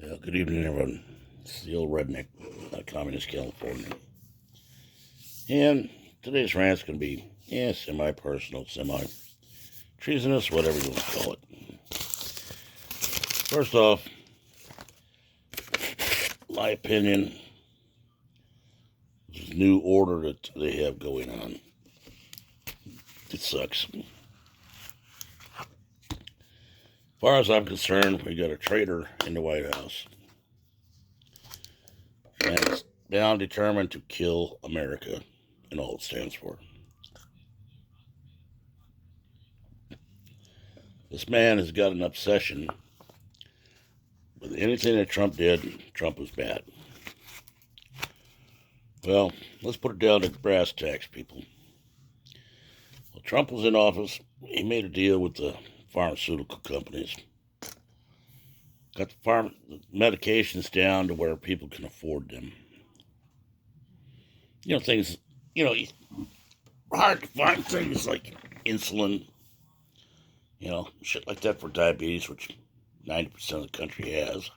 Well, good evening, everyone. It's the old redneck, communist California. And today's rant's going to be, semi-personal, semi-treasonous, whatever you want to call it. First off, my opinion, this new order that they have going on, it sucks. As far as I'm concerned, we got a traitor in the White House. And it's now determined to kill America and all it stands for. This man has got an obsession with anything that Trump did. Trump was bad. Well, let's put it down to brass tacks, people. When Trump was in office, he made a deal with the pharmaceutical companies. Got the medications down to where people can afford them. Things, hard to find things like insulin, shit like that for diabetes, which 90% of the country has.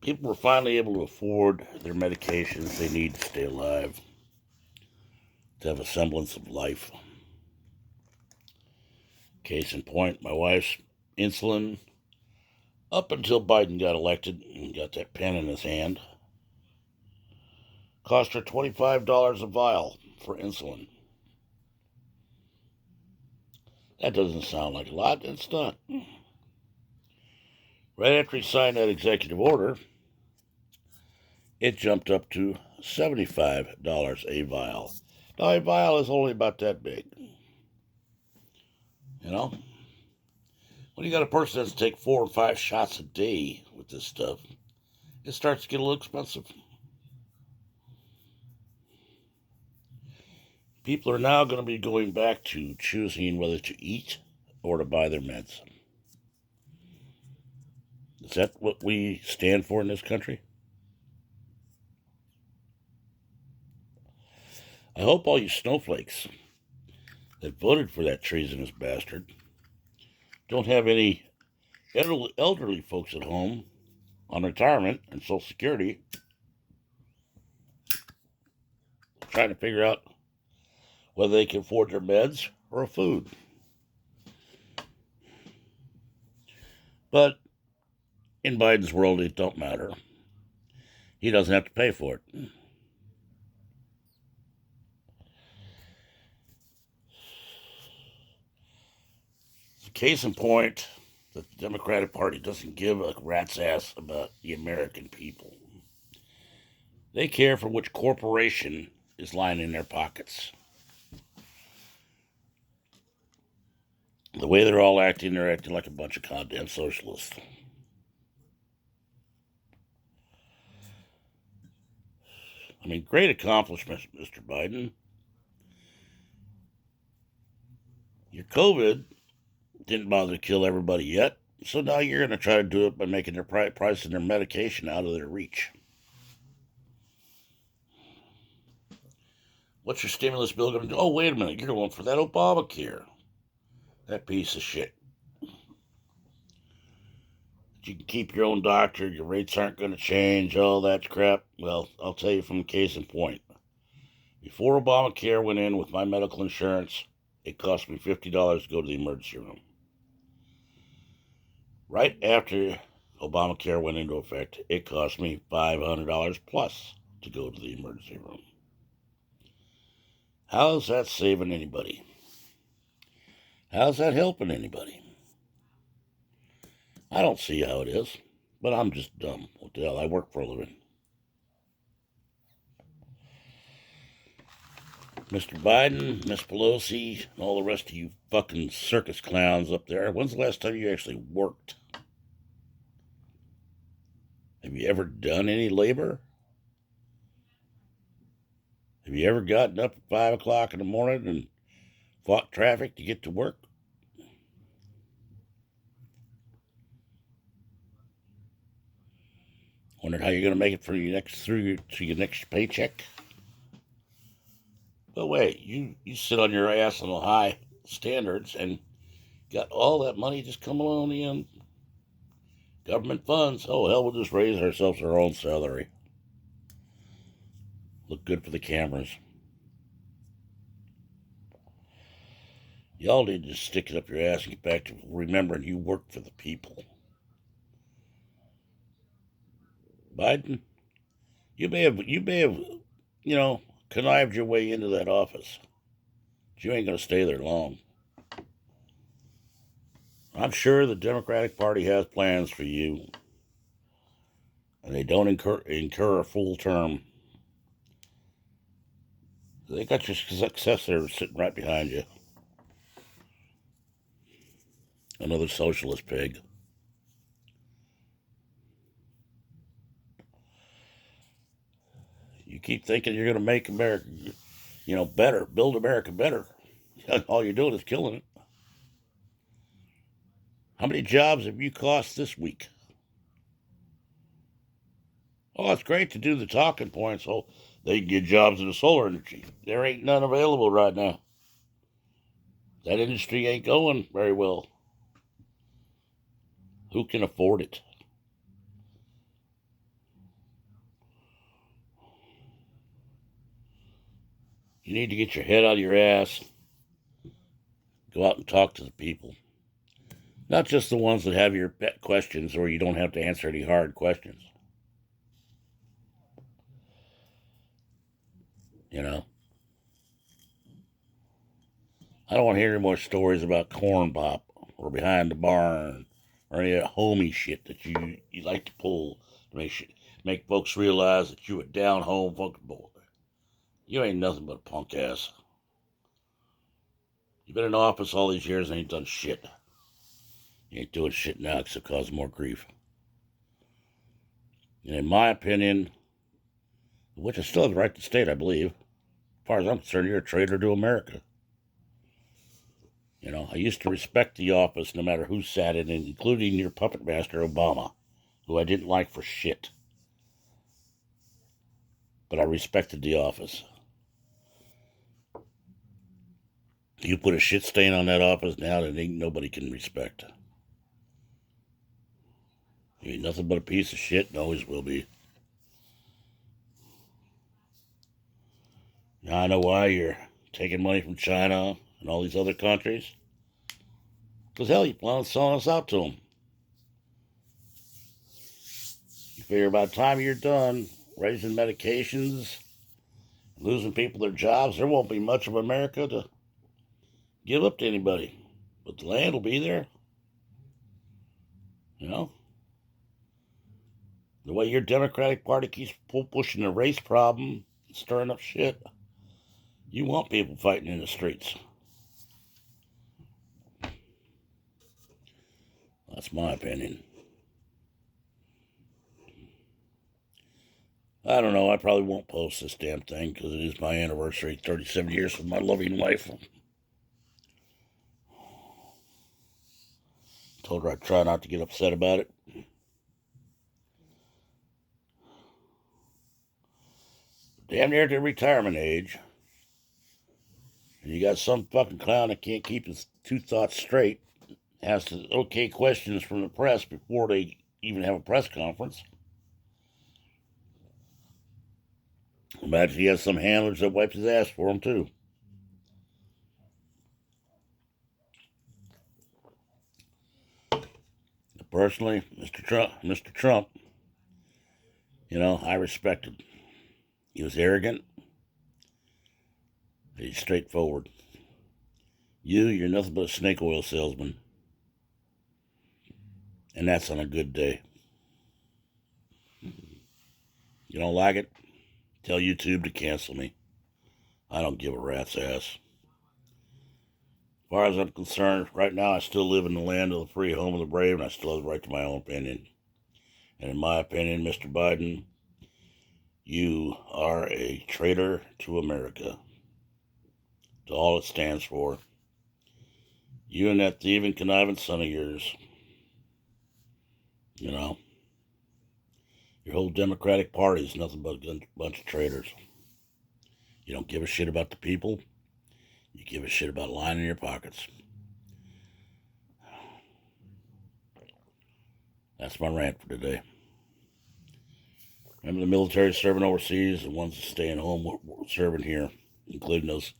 People were finally able to afford their medications they need to stay alive, to have a semblance of life. Case in point, my wife's insulin, up until Biden got elected and got that pen in his hand, cost her $25 a vial for insulin. That doesn't sound like a lot. It's not. Right after he signed that executive order, it jumped up to $75 a vial. Now, a vial is only about that big. When you got a person that's take 4 or 5 shots a day with this stuff, it starts to get a little expensive. People are now going to be going back to choosing whether to eat or to buy their meds. Is that what we stand for in this country? I hope all you snowflakes that voted for that treasonous bastard don't have any elderly folks at home on retirement and Social Security trying to figure out whether they can afford their meds or food. But in Biden's world, it don't matter. He doesn't have to pay for it. Case in point, that the Democratic Party doesn't give a rat's ass about the American people. They care for which corporation is lining their pockets. The way they're all acting, they're acting like a bunch of goddamn socialists. I mean, great accomplishment, Mr. Biden. Your COVID didn't bother to kill everybody yet, so now you're going to try to do it by making their price and their medication out of their reach. What's your stimulus bill going to do? Oh, wait a minute, you're going for that Obamacare. That piece of shit. You can keep your own doctor, your rates aren't going to change, all that crap. Well, I'll tell you from case in point. Before Obamacare went in with my medical insurance, it cost me $50 to go to the emergency room. Right after Obamacare went into effect, it cost me $500 plus to go to the emergency room. How's that saving anybody? How's that helping anybody? I don't see how it is, but I'm just dumb. What the hell? I work for a living. Mr. Biden, Miss Pelosi, and all the rest of you fucking circus clowns up there, when's the last time you actually worked? Have you ever done any labor? Have you ever gotten up at 5 o'clock in the morning and fought traffic to get to work? Wondered how you're going to make it for your next paycheck? But wait, you sit on your ass on the high standards and Got all that money just coming on in. Government funds. Oh, hell, we'll just raise ourselves our own salary. Look good for the cameras. Y'all need to just stick it up your ass and get back to remembering you work for the people. Biden, you may have, connived your way into that office. But you ain't going to stay there long. I'm sure the Democratic Party has plans for you, and they don't incur a full term. They got your successor sitting right behind you. Another socialist pig. You keep thinking you're going to make America, better, build America better. All you're doing is killing it. How many jobs have you cost this week? Oh, it's great to do the talking points so they can get jobs in the solar industry. There ain't none available right now. That industry ain't going very well. Who can afford it? You need to get your head out of your ass. Go out and talk to the people. Not just the ones that have your pet questions or you don't have to answer any hard questions. You know? I don't want to hear any more stories about corn pop or behind the barn or any of that homey shit that you like to pull to make folks realize that you a down home funky boy. You ain't nothing but a punk ass. You've been in office all these years and ain't done shit. You ain't doing shit now except cause more grief. And in my opinion, which I still have the right to state, I believe, as far as I'm concerned, you're a traitor to America. I used to respect the office no matter who sat in it, including your puppet master, Obama, who I didn't like for shit. But I respected the office. You put a shit stain on that office now that ain't nobody can respect. You ain't nothing but a piece of shit and always will be. Now I know why you're taking money from China and all these other countries. Because hell, you plan on selling us out to them. You figure by the time you're done raising medications, losing people their jobs, there won't be much of America to give up to anybody. But the land will be there. The way your Democratic Party keeps pushing the race problem, stirring up shit, you want people fighting in the streets. That's my opinion. I don't know. I probably won't post this damn thing because it is my anniversary, 37 years with my loving wife. Told her I'd try not to get upset about it. Damn near to retirement age. And you got some fucking clown that can't keep his two thoughts straight. Has to okay questions from the press before they even have a press conference. Imagine he has some handlers that wipe his ass for him, too. Personally, Mr. Trump, I respected. He was arrogant. He's straightforward. You're nothing but a snake oil salesman. And that's on a good day. You don't like it? Tell YouTube to cancel me. I don't give a rat's ass. As far as I'm concerned, right now I still live in the land of the free, home of the brave, and I still have the right to my own opinion. And in my opinion, Mr. Biden, you are a traitor to America, to all it stands for. You and that thieving, conniving son of yours, your whole Democratic Party is nothing but a bunch of traitors. You don't give a shit about the people. You give a shit about lining your pockets. That's my rant for today. Remember the military serving overseas, the ones staying home serving here, including those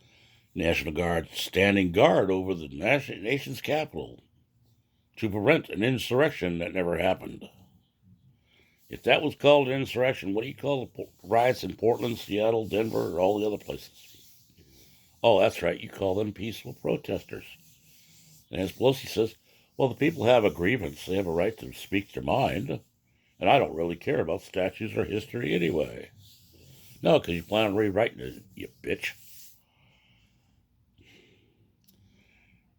National Guard standing guard over the nation's capital to prevent an insurrection that never happened. If that was called an insurrection, what do you call the riots in Portland, Seattle, Denver, or all the other places? Oh, that's right, you call them peaceful protesters. And as Pelosi says, well, the people have a grievance. They have a right to speak their mind. And I don't really care about statues or history anyway. No, because you plan on rewriting it, you bitch.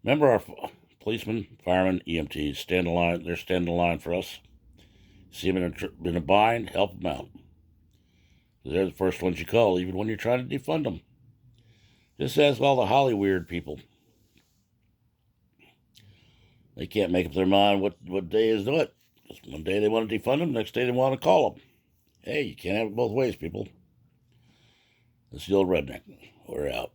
Remember our policemen, firemen, EMTs stand in line. They're standing in line for us. See them in a bind, help them out. They're the first ones you call, even when you're trying to defund them. Just ask all the Hollyweird people. They can't make up their mind what day is it. Just one day they want to defund them, next day they want to call them. Hey, you can't have it both ways, people. It's the old redneck. We're out.